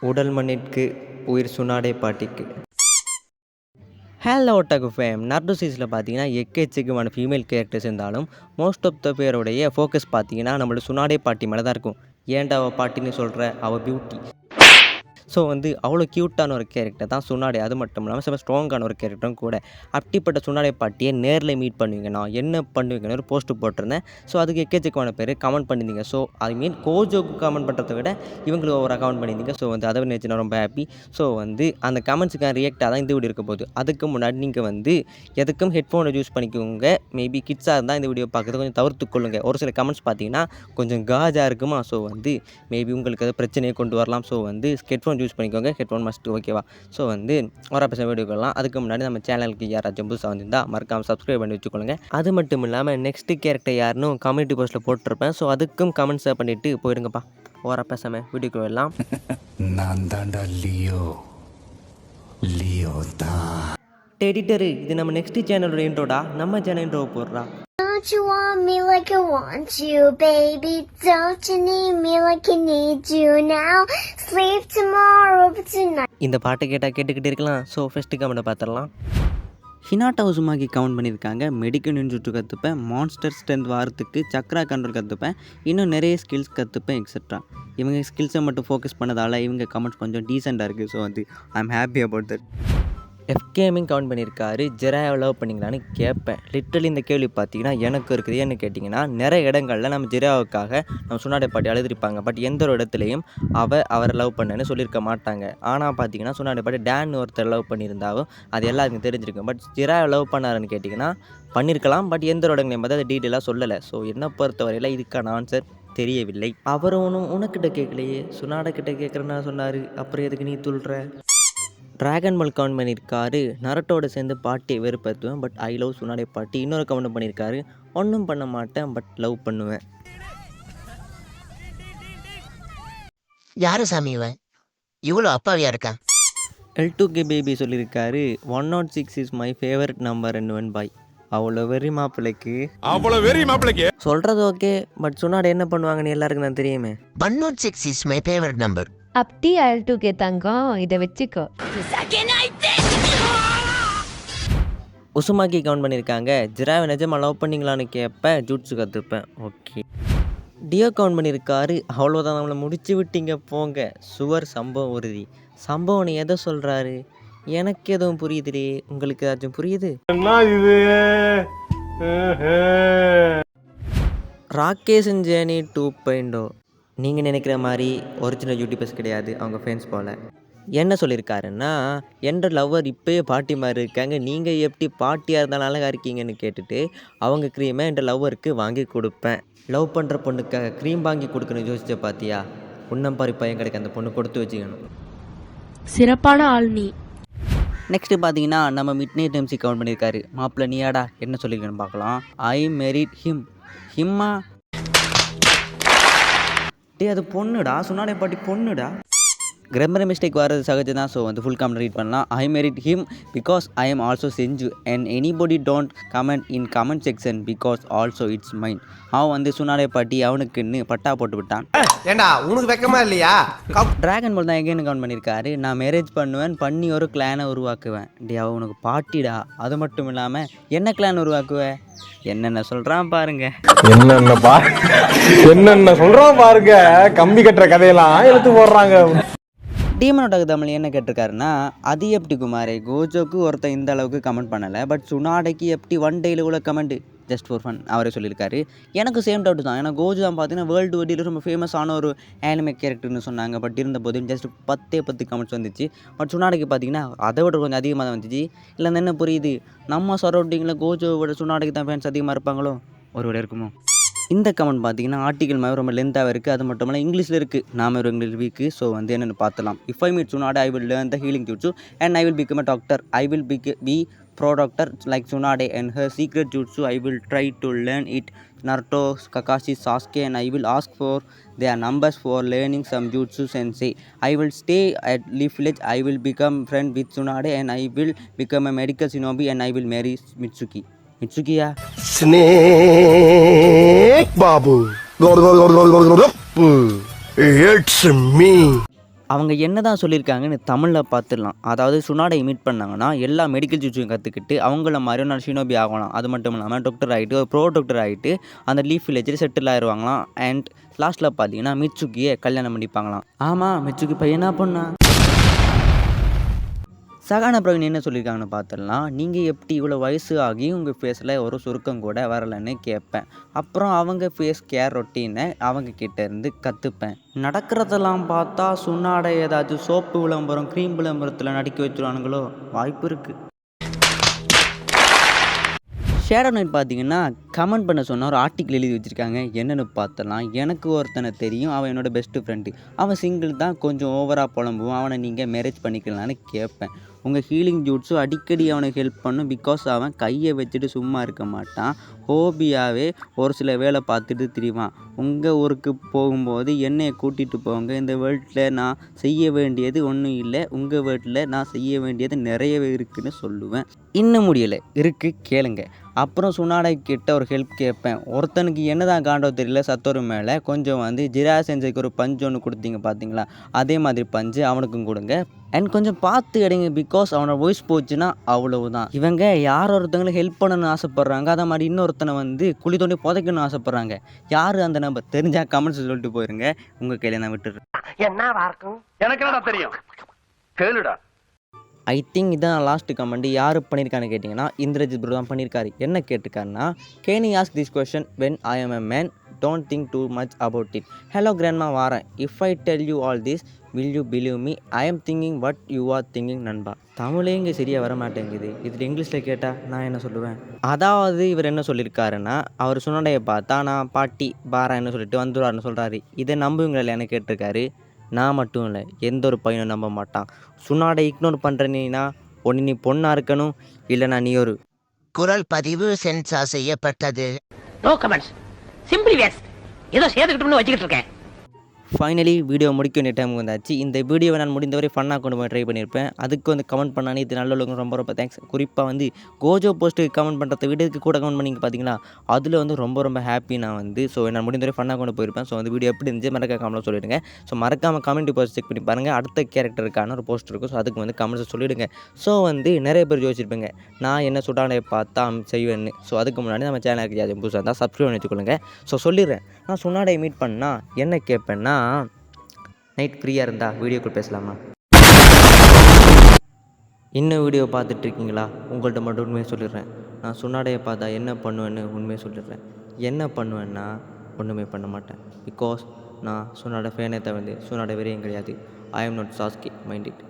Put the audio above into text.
உடல் மண்ணிற்கு உயிர் சுனாடே பாட்டிக்கு. ஹேலோ ஒட்டாக்கு ஃபேம் நர்டு சீஸில் பார்த்தீங்கன்னா எக்கச்சக்கமான ஃபீமேல் கேரக்டர்ஸ் இருந்தாலும் மோஸ்ட் ஆஃப் த பேருடைய ஃபோக்கஸ் பார்த்தீங்கன்னா நம்மளோட சுனாடே பாட்டி மேலே தான் இருக்கும். ஏன்டா அவள் பாட்டின்னு சொல்கிற, அவள் பியூட்டி. ஸோ அவ்வளோ க்யூட்டான ஒரு கேரக்டர் தான் சுனாடே. அது மட்டும் இல்லாமல் செம்ம ஸ்ட்ராங்கான ஒரு கேரக்டரும் கூட. அப்படிப்பட்ட சுனாடே பாட்டியை நேரில் மீட் பண்ணுவீங்க, நான் என்ன பண்ணுவீங்கன்னு ஒரு போஸ்ட்டு போட்டிருந்தேன். ஸோ அதுக்கு எக்கச்சக்கமான பேர் கமெண்ட் பண்ணியிருந்தீங்க. ஸோ ஐ மீன் கோஜோக்கு கமெண்ட் பண்ணுறதை விட இவங்களுக்கு ஒவ்வொரு கமெண்ட் பண்ணியிருந்தீங்க. ஸோ அதை நினச்சி நான் ரொம்ப ஹாப்பி. ஸோ அந்த கமெண்ட்ஸுக்கான ரியாக்டாக தான் இந்த வீடியோ இருக்க போகுது. அதுக்கு முன்னாடி நீங்கள் எதுக்கும் ஹெட்ஃபோனை யூஸ் பண்ணிக்கோங்க. மேபி கிட்ஸாக இருந்தால் இந்த வீடியோ பார்க்குறது கொஞ்சம் தவிர்த்துக்கொள்ளுங்க. ஒரு சில கமெண்ட்ஸ் பார்த்தீங்கன்னா கொஞ்சம் காஜாக இருக்குமா. ஸோ மேபி உங்களுக்கு அது பிரச்சனையை கொண்டு வரலாம். ஸோ ஹெட்ஃபோன் யூஸ் பண்ணிக்கோங்க. ஹெட்ஃபோன் மஸ்ட்டு, ஓகேவா? ஸோ ஒரு பேச வீடியோக்கெல்லாம் அதுக்கு முன்னாடி நம்ம சேனலுக்கு யாராச்சும் புதுசாக வந்திருந்தால் மறக்காமல் சப்ஸ்கிரைப் பண்ணி வச்சுக்கொள்ளுங்க. அது மட்டும் இல்லாமல் நெக்ஸ்ட் கேரக்டர் யாருன்னு கம்யூனிட்டி போஸ்ட்டில் போட்டிருப்பேன். ஸோ அதுக்கும் கமெண்ட்ஸை பண்ணிவிட்டு போயிடுங்கப்பா. ஓர பேசாமல் வீடியோக்கு வரலாம். நான் தாண்டா லியோ தான். எடிட்டரு, இது நம்ம நெக்ஸ்ட் சேனலோட இன்ட்ரோடா. நம்ம சேனல் இன்ட்ரோ போடுறா. Don't you want me like I want you, baby? Don't you need me like I need you now? Sleep tomorrow, but tonight. இந்த பாட்டை கேட்டுக்கிட்டே இருக்கலாம். ஸோ ஃபஸ்ட்டு கமெண்ட்டை பார்த்துடலாம். ஹினாட்டா உசுமாக்கி கவுண்ட் பண்ணியிருக்காங்க. மெடிக்கல் நின்ஜுட்டு கற்றுப்பேன், மான்ஸ்டர் ஸ்ட்ரென்த் வாரத்துக்கு சக்ரா கண்ட்ரோல் கற்றுப்பேன், இன்னும் நிறைய ஸ்கில்ஸ் கற்றுப்பேன் எக்ஸட்ரா. இவங்க ஸ்கில்ஸை மட்டும் ஃபோக்கஸ் பண்ணதால் இவங்க கமெண்ட்ஸ் கொஞ்சம் டீசெண்டாக இருக்குது. So I am happy about that. F gaming count பண்ணியிருக்காரு. ஜெராவை லவ் பண்ணிங்களான்னு கேட்பேன். லிட்டரலி இந்த கேள்வி பார்த்தீங்கன்னா எனக்கு இருக்குது. ஏன்னு கேட்டிங்கன்னா நிறைய இடங்களில் நம்ம ஜெராவுக்காக நம்ம சுனாடே பாட்டி அழுதுருப்பாங்க. பட் எந்த ஒரு இடத்துலையும் அவரை லவ் பண்ணேன்னு சொல்லியிருக்க மாட்டாங்க. ஆனால் பார்த்தீங்கன்னா சுனாடே பாட்டி டேன் ஒருத்தர் லவ் பண்ணியிருந்தாலும் அது எல்லாருக்கும் தெரிஞ்சிருக்கும். பட் ஜெராவை லவ் பண்ணாருன்னு கேட்டிங்கன்னா பண்ணியிருக்கலாம். பட் எந்த ஒரு இடங்களையும் பார்த்து அதை டீட்டெயிலாக சொல்லலை. ஸோ என்னை பொறுத்தவரையில் இதுக்கான ஆன்சர் தெரியவில்லை. அவர் உனக்கிட்ட கேட்கலையே, சுனாடே கிட்ட கேட்குறேன்னா சொன்னார். அப்புறம் எதுக்கு நீ துள்ளுற? ட்ராகன் பால் கவுண்ட் பண்ணியிருக்காரு. நரட்டோட சேர்ந்து பாட்டியை வெறுப்பேற்றுவேன், பட் ஐ லவ் சுனாடே பாட்டி. இன்னொரு கவுண்ட் பண்ணியிருக்காரு. ஒன்றும் பண்ண மாட்டேன், பட் லவ் பண்ணுவேன். யாரு சாமி இவன் இவ்வளோ அப்பாவியா இருக்கான்? L2K பேபி சொல்லியிருக்காரு. 106 is my favourite number and one boy. அவ்வளோ வெறி மாப்பிள்ளைக்கு சொல்கிறது ஓகே, பட் சுனாடே என்ன பண்ணுவாங்கன்னு எல்லாருக்கும் தான் தெரியுமே. 106 இஸ் மை ஃபேவரட் நம்பர். அப்படி L2K தங்கம், இதை வச்சுக்கோ. உசுமாக்கி கவுண்ட் பண்ணியிருக்காங்க. ஜிராவை நிஜமாக லவ் பண்ணிங்களான்னு கேட்பேன், ஜூட்ஸு கற்றுப்பேன். ஓகே. டியோ கவுண்ட் பண்ணியிருக்காரு. அவ்வளோதான், நம்மளை முடிச்சு விட்டீங்க போங்க. சுவர் சம்பவம் உறுதி. சம்பவம் எதை சொல்கிறாரு? எனக்கு எதுவும் புரியுதுலே, உங்களுக்கு ஏதாச்சும் புரியுது? Rakesh and journey 2.0. நீங்கள் நினைக்கிற மாதிரி ஒரிஜினல் யூடியூபர்ஸ் கிடையாது, அவங்க ஃப்ரெண்ட்ஸ் போல். என்ன சொல்லியிருக்காருன்னா, என்ற லவ்வர் இப்போயே பாட்டி மாதிரி இருக்காங்க, நீங்கள் எப்படி பாட்டியாக இருந்தாலும் அழகாக இருக்கீங்கன்னு கேட்டுட்டு அவங்க க்ரீமை என்ற லவ்வருக்கு வாங்கி கொடுப்பேன். லவ் பண்ணுற பொண்ணுக்காக க்ரீம் வாங்கி கொடுக்கணும்னு யோசிச்ச பார்த்தியா? உன்னம் பாரி பையன் கிடைக்க அந்த பொண்ணு கொடுத்து வச்சுக்கணும். சிறப்பான ஆள் நீ. நெக்ஸ்ட்டு பார்த்தீங்கன்னா நம்ம மிட்நைட் எம்சி கவுண்ட் பண்ணியிருக்காரு. மாப்பிள்ளை நீயாடா, என்ன சொல்லியிருக்கேன்னு பார்க்கலாம். ஐ மேரிட் ஹிம்மா. அது பொண்ணுடா, சுனாடே பாட்டி பொண்ணுடா. கிராமர் மிஸ்டேக் வர்றது சகஜம் தான். ஸோ ஃபுல் கமெண்ட் ரீட் பண்ணலாம். I married him because I am also Senju and anybody don't comment in comment section because also it's mind. அவன் சுனாடே பாட்டி அவனுக்குன்னு பட்டா போட்டு விட்டான். ஏண்டா உனக்கு வெக்கமா இல்லையா? ட்ராகன் பால் தான் எங்கேன்னு கவுண்ட் பண்ணியிருக்காரு. நான் மேரேஜ் பண்ணுவேன், பண்ணி ஒரு கிளானை உருவாக்குவேன். அவன் உனக்கு பாட்டிடா. அது மட்டும் இல்லாமல் என்ன கிளான் உருவாக்குவேன்? என்னென்ன சொல்கிறான் பாருங்க. என்னென்ன சொல்றான் பாருங்க. கம்பி கட்டுற கதையெல்லாம் எடுத்து போடுறாங்க. டீமனோட தமிழ் என்ன கேட்டிருக்காருன்னா, அது எப்படி குமாரே, கோஜோக்கு ஒருத்தன் இந்த அளவுக்கு கமெண்ட் பண்ணலை, பட் சுனாடைக்கு எப்படி 1 டேயில் உள்ள கமெண்ட் ஜஸ்ட் ஃபார் ஃபன் அவரே சொல்லியிருக்காரு. எனக்கு சேம் டவுட் தான். ஏன்னா கோஜோ தான் பார்த்தீங்கன்னா வேர்ல்டு வைடில் ரொம்ப ஃபேமஸான ஒரு ஆனிமே கேரக்டர்னு சொன்னாங்க. பட் இருந்த போதும் ஜஸ்ட் 10 கமெண்ட்ஸ் வந்துச்சு. பட் சுனாடைக்கு பார்த்தீங்கன்னா அதை விட கொஞ்சம் அதிகமாக தான் வந்துச்சு. இல்லை என்ன புரியுது, நம்ம சரௌண்டிங்கில் கோஜோவை விட சுனாடைக்கு தான் ஃபேன்ஸ் அதிகமாக இருப்பாங்களோ, ஒரு விட இருக்குமோ. இந்த கமெண்ட் பார்த்தீங்கன்னா ஆர்டிகல் மாதிரி ரொம்ப லென்த்தாக இருக்குது. அது மட்டும் இல்லை இங்கிலீஷில் இருக்குது. நாம் ஒரு இங்கிலீஷ் வீக்கு. ஸோ என்னென்னு பார்த்துலாம். If I meet Tsunade I will learn the healing jutsu and I will become a doctor. I will be pro doctor like Tsunade and her secret jutsu. I will try to learn it. Naruto, Kakashi, Sasuke, and I will ask for their numbers for learning some jutsu sensei. I will stay at Leaf Village. I will become friend with Tsunade and I will become a medical shinobi and I will marry Mitsuki. Mitsukiya? Snake Babu. It's me. அவங்க என்ன தான் சொல்லியிருக்காங்கன்னு தமிழில் பார்த்துடலாம். அதாவது சுனாடை meet பண்ணாங்கன்னா எல்லா medical ஜூஸையும் கற்றுக்கிட்டு அவங்கள மாதிரியும் நான் ஷினோபி ஆகலாம். அது மட்டும் இல்லாமல் டாக்டர் ஆகிட்டு ஒரு ப்ரோ டாக்டர் ஆகிட்டு அந்த லீஃப் வில்லேஜில் செட்டில் ஆயிடுவாங்களாம். அண்ட் லாஸ்ட்டில் பார்த்தீங்கன்னா மிட்சுக்கியை கல்யாணம் பண்ணிப்பாங்களாம். ஆமாம், மிட்சுக்கி பையனா பொண்ணா? சகானா பிரவீன் என்ன சொல்லியிருக்காங்கன்னு பார்த்துடலாம். நீங்கள் எப்படி இவ்வளோ வயசு ஆகி உங்கள் ஃபேஸில் ஒரு சுருக்கம் கூட வரலைன்னு கேட்பேன். அப்புறம் அவங்க ஃபேஸ் கேர் ரொட்டீனை அவங்க கிட்டேருந்து கற்றுப்பேன். நடக்கிறதெல்லாம் பார்த்தா சுண்ணாடை ஏதாச்சும் சோப்பு விளம்பரம் க்ரீம் விளம்பரத்தில் நடிக்க வச்சுருவானுங்களோ? வாய்ப்பு இருக்குது. ஷேடோ நைட் பார்த்தீங்கன்னா கமெண்ட் பண்ண சொன்னால் ஒரு ஆர்டிக்கிள் எழுதி வச்சுருக்காங்க. என்னென்னு பார்த்தலாம். எனக்கு ஒருத்தனை தெரியும், அவன் என்னோடய பெஸ்ட்டு ஃப்ரெண்டு. அவன் சிங்கிள் தான், கொஞ்சம் ஓவராக புலம்புவான். அவனை நீங்கள் மேரேஜ் பண்ணிக்கலான்னு கேட்பேன். உங்கள் ஹீலிங் ஜூட்ஸும் அடிக்கடி அவனுக்கு ஹெல்ப் பண்ணும். பிகாஸ் அவன் கையை வச்சுட்டு சும்மா இருக்க மாட்டான். ஹோபியாகவே ஒரு சில வேலை பார்த்துட்டு திரிவான். உங்கள் ஊருக்கு போகும்போது என்னையை கூட்டிகிட்டு போங்க. இந்த வேர்ல்டில் நான் செய்ய வேண்டியது ஒன்றும் இல்லை, உங்கள் வேர்ல்டில் நான் செய்ய வேண்டியது நிறையவே இருக்குதுன்னு சொல்லுவேன். இன்னும் முடியலை, இருக்குது கேளுங்க. அப்புறம் சுனாடை கிட்ட ஒரு ஹெல்ப் கேட்பேன். ஒருத்தனுக்கு என்ன தான் காண்டோ தெரியல, சத்தோரு மேலே கொஞ்சம் ஜிரா செஞ்சுக்கு ஒரு பஞ்சு ஒன்று கொடுத்தீங்க பார்த்தீங்களா, அதே மாதிரி பஞ்சு அவனுக்கும் கொடுங்க. அண்ட் கொஞ்சம் பார்த்து எடுங்க. பிகாஸ் அவனோட வாய்ஸ் போச்சுன்னா அவ்வளவுதான். இவங்க யார் ஒருத்தவங்களுக்கு ஹெல்ப் பண்ணணும்னு ஆசைப்பட்றாங்க, அதே மாதிரி இன்னொருத்தனை குழி தோண்டி புதைக்கணும்னு ஆசைப்பட்றாங்க. யார் அந்த நம்பர் தெரிஞ்சால் கமெண்ட்ஸ் சொல்லிட்டு போயிருங்க. உங்கள் கையில் நான் விட்டுறேன். என்னவா இருக்கும் எனக்கு என்னடா தெரியும், கேளுடா. ஐ திங்க் இதான் லாஸ்ட் கமெண்ட். யார் பண்ணியிருக்கான்னு கேட்டிங்கன்னா இந்திரஜித் ப்ரோ தான் பண்ணியிருக்காரு. என்ன கேட்டிருக்காருன்னா, can you ask this question when I am a man, don't think too much about it. Hello grandma வாரேன். If I tell you all this will you believe me? I am thinking what you are thinking நண்பா. தமிழே இங்கே சரியாக வர மாட்டேங்குது. இதில் இங்கிலீஷில் கேட்டால் நான் என்ன சொல்லுவேன்? அதாவது இவர் என்ன சொல்லியிருக்காருன்னா, அவர் சுனடையை பார்த்தா நான் பாட்டி பாரான்னு சொல்லிட்டு வந்துடுவார்னு சொல்கிறாரு. இதை நம்புவீங்களா என்ன கேட்டிருக்காரு. நான் மட்டும் இல்லை, எந்த ஒரு பையனும் நம்ப மாட்டான். சுனாடை இக்னோர் பண்ணுறீன்னா ஒன்று நீ பொண்ணாக இருக்கணும், இல்லைனா நீ ஒரு குரல் பதிவு சென்சார் செய்யப்பட்டது. No comments, simply waste. ஏதோ சேர்த்துக்கிட்டோம்னு வச்சுக்கிட்டு இருக்கேன். ஃபைனலி வீடியோ முடிக்க வேண்டிய டைம் வந்தாச்சு. இந்த வீடியோவை நான் முடிந்தவரை ஃபன்னாக கொண்டு போய் ட்ரை பண்ணியிருப்பேன். அதுக்கு கமெண்ட் பண்ணானே இது நல்ல ரொம்ப ரொம்ப தேங்க்ஸ். குறிப்பாக கோஜோ போஸ்ட்டுக்கு கமெண்ட் பண்ணுறத வீடியோக்கு கூட கமெண்ட் பண்ணிங்க பார்த்தீங்களா, அதில் ரொம்ப ஹாப்பி நான் ஸோ நான் முடிந்தவரை ஃபன்னாக கொண்டு போயிருப்பேன். ஸோ வீடியோ எப்படி இருந்துச்சு மறக்காம சொல்லிவிடுங்க. ஸோ மறக்காமல் கமெண்ட் போஸ்ட் செக் பண்ணி பாருங்கள். அடுத்த கேரக்டருக்கான ஒரு போஸ்ட் இருக்கும். ஸோ அதுக்கு கமெண்ட்ஸ் சொல்லிவிடுங்க. ஸோ நிறைய பேர் யோசிச்சிருப்பேங்க நான் என்ன சுடானை பார்த்தா செய்வேன்னு. ஸோ அதுக்கு முன்னாடி நம்ம சேனலுக்கு யாரும் புதுசாக இருந்தால் சப்ஸ்கிரைப் பண்ணி வச்சுக்கொள்ளுங்க. ஸோ சொல்லிடுறேன், நான் சுனாடை மீட் பண்ணால் என்ன கேட்பேன்னா, நைட் ஃப்ரீயாக இருந்தால் வீடியோக்குள் பேசலாமா? இன்னும் வீடியோ பார்த்துட்ருக்கீங்களா? உங்கள்கிட்ட மட்டும் உண்மையை சொல்லிடுறேன். நான் சுனாடையை பார்த்தா என்ன பண்ணுவேன்னு உண்மையை சொல்லிடுறேன். என்ன பண்ணுவேன்னா ஒன்றுமே பண்ண மாட்டேன். பிகாஸ் நான் சுனாடை ஃபேனே தவிர்த்து சுனாடை வெறியும் கிடையாது. I am not Sasuke, mind it.